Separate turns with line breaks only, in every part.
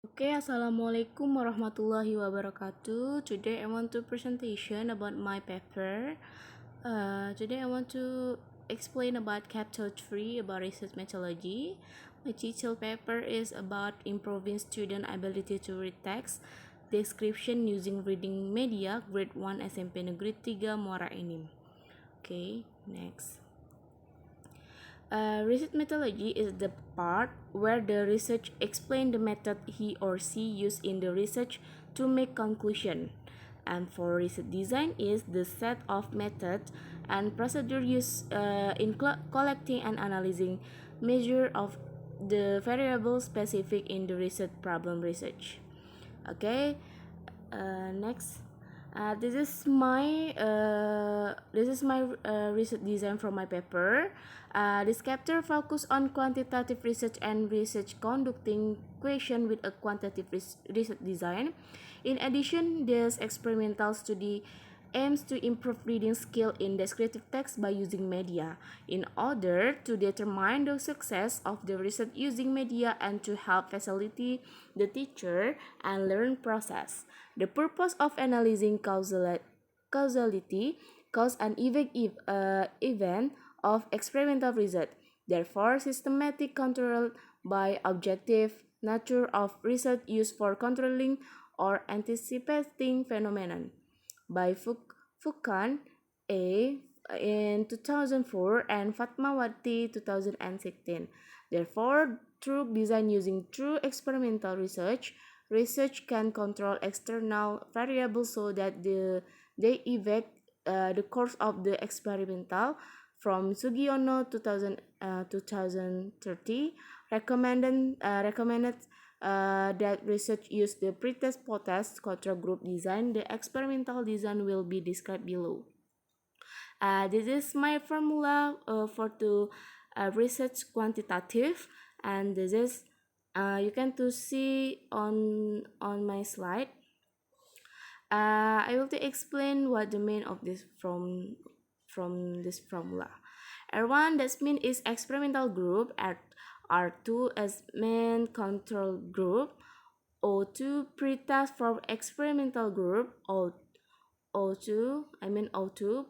Okay, Assalamualaikum warahmatullahi wabarakatuh. Today I want to presentation about my paper. Today I want to explain about chapter 3 about research methodology. My detailed paper is about improving student ability to read text description using reading media grade 1 SMP Negeri 3 Muara Enim. Okay, next. Research methodology is the part where the researcher explains the method he or she used in the research to make conclusion. And for research design is the set of methods and procedure used in collecting and analyzing measure of the variables specific in the research problem research. Okay, next. This is my research design from my paper. This chapter focus on quantitative research and research conducting question with a quantitative research design. In addition, this experimental study aims to improve reading skill in descriptive text by using media in order to determine the success of the research using media and to help facilitate the teacher and learn process. The purpose of analyzing causality, cause and event of experimental research. Therefore, systematic control by objective nature of research used for controlling or anticipating phenomenon by Fukan A in 2004 and Fatmawati 2016. Therefore, through design using true experimental research can control external variables so that they affect the course of the experimental. From Sugiono 2030 recommended that research use the pretest post-test control group design. The experimental design will be described below. This is my formula for the research quantitative, and this is you can to see on my slide. I will to explain what the main of this from this formula. R1 that mean is experimental group, R2 as main control group, O2 pre-task from experimental group, O2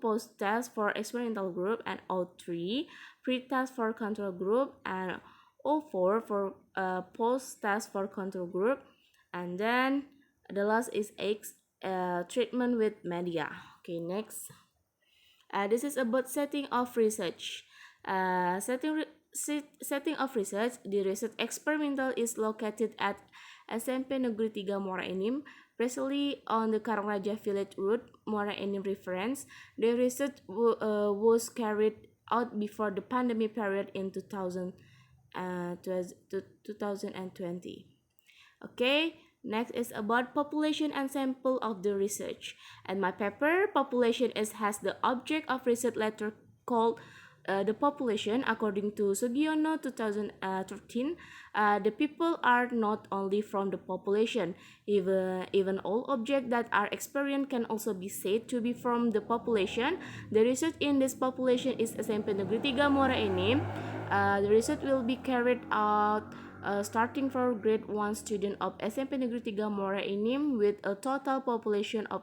post-task for experimental group, and O3 pre-task for control group, and O4 for post-task for control group, and then the last is X treatment with media. Okay, next. This is about setting of research. Setting of research. The research experimental is located at SMP Negeri 3 Muara Enim, precisely on the Karangraja Village Road, Muara Enim reference. The research was carried out before the pandemic period in 2020. Okay, next is about population and sample of the research. And my paper, population has the object of research letter called the population. According to Sugiono 2013, the people are not only from the population. Even all objects that are experienced can also be said to be from the population. The research in this population is SMP Negeri 3 Muara Enim. The research will be carried out starting for grade 1 student of SMP Negeri 3 Muara Enim with a total population of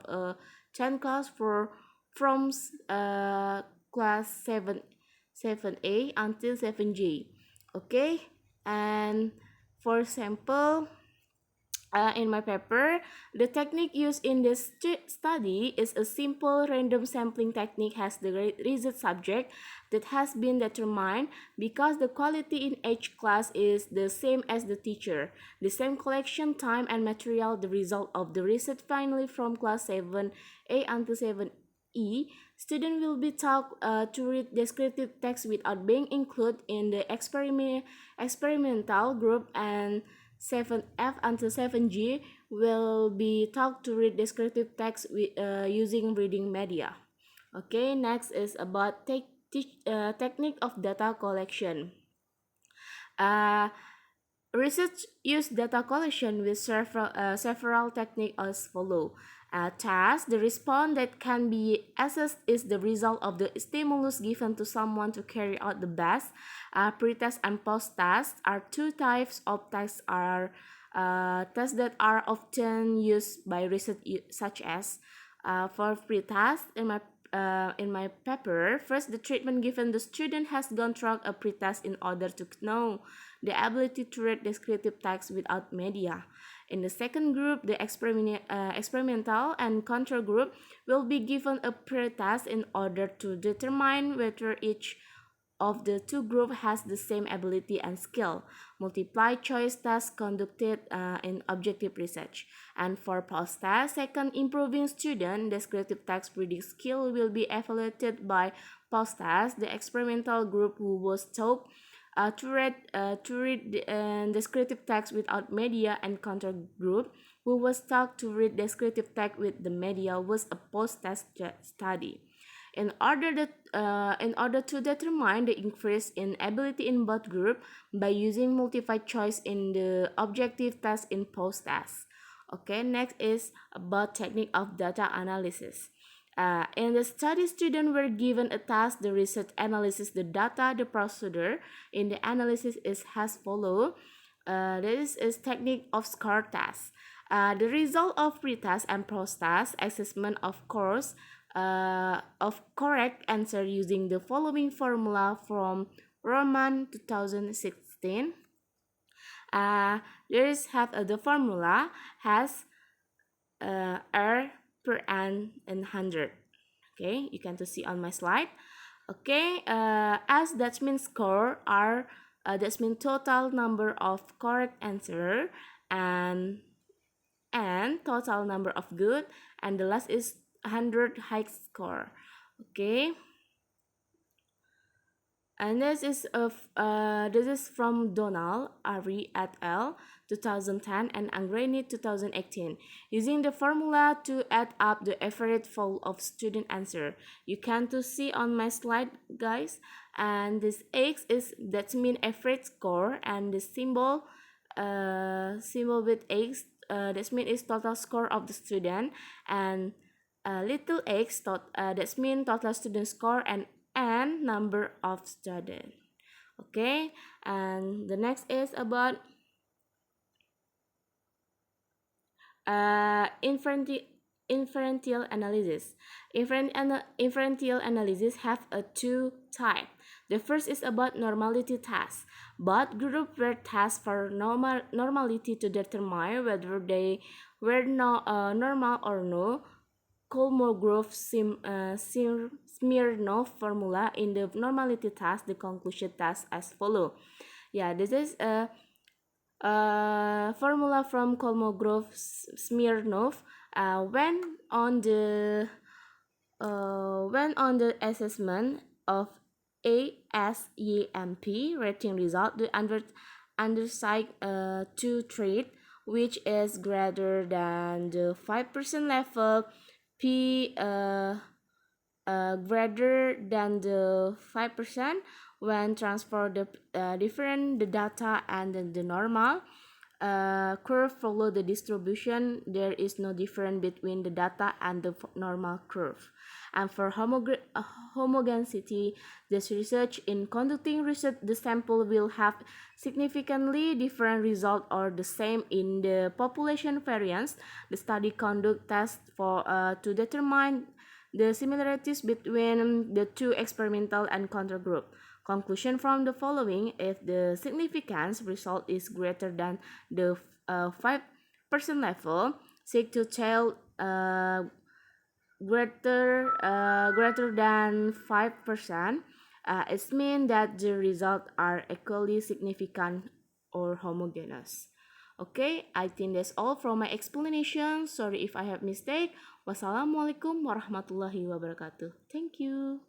10 class from class 7A until 7J. Okay, and for sample, in my paper, the technique used in this study is a simple random sampling technique has the research subject that has been determined because the quality in each class is the same as the teacher. The same collection time and material, the result of the research finally from class 7A until 7E, student will be taught to read descriptive text without being included in the experimental group, and 7F until 7G will be taught to read descriptive text using reading media. Okay, next is about technique of data collection. Research use data collection with several techniques as follow. Task, the response that can be assessed is the result of the stimulus given to someone to carry out the task. Pre-task and post-task are two types of tasks Tests that are often used by research such as for pre-task in my paper. First, the treatment given the student has gone through a pre-task in order to know the ability to read descriptive text without media. In the second group, the experimental and control group will be given a pre-task in order to determine whether each of the two groups has the same ability and skill. Multiple choice tests conducted in objective research. And for post-test, second, improving student descriptive text reading skill will be evaluated by post-test. The experimental group who was taught to read descriptive text without media and control group who was taught to read descriptive text with the media was a post-test study. In order to determine the increase in ability in both groups by using multiple choice in the objective test in post test. Okay, next is about technique of data analysis. In the study, students were given a task. The research analysis the data. The procedure in the analysis is as follow. This is technique of score test. The result of pre-test and post-test assessment of correct answer using the following formula from Roman 2016. The formula has R per n and 100. Okay, you can to see on my slide. Okay, as that means score R, that means total number of correct answer and total number of good, and the last is 100 high score. Okay, and this is from Donald Ari et al. 2010 and Angreni 2018. Using the formula to add up the average fall of student answer. You can to see on my slide, guys. And this X is that mean average score, and the symbol with X that mean is total score of the student, and little x that mean total student score, and n number of student. Okay, and the next is about inferential analysis. Inferential analysis have a two type. The first is about normality test. Both groups were tested for normality to determine whether they were normal or no. Kolmogorov-Smirnov formula in the normality test. The conclusion test as follow. Yeah, this is a formula from Kolmogorov-Smirnov. When on the assessment of ASEMP rating result, the underside to treat, which is greater than the 5% level, P greater than the 5%. When transfer the different the data and the normal curve follow the distribution, there is no difference between the data and the normal curve. And for homogeneity, this research in conducting research, the sample will have significantly different result or the same in the population variance. The study conduct tests for to determine the similarities between the two experimental and control group. Conclusion from the following: if the significance result is greater than the 5% level, seek to tell greater than 5%, it means that the results are equally significant or homogeneous. Okay, I think that's all from my explanation. Sorry if I have mistake. Wassalamualaikum warahmatullahi wabarakatuh. Thank you.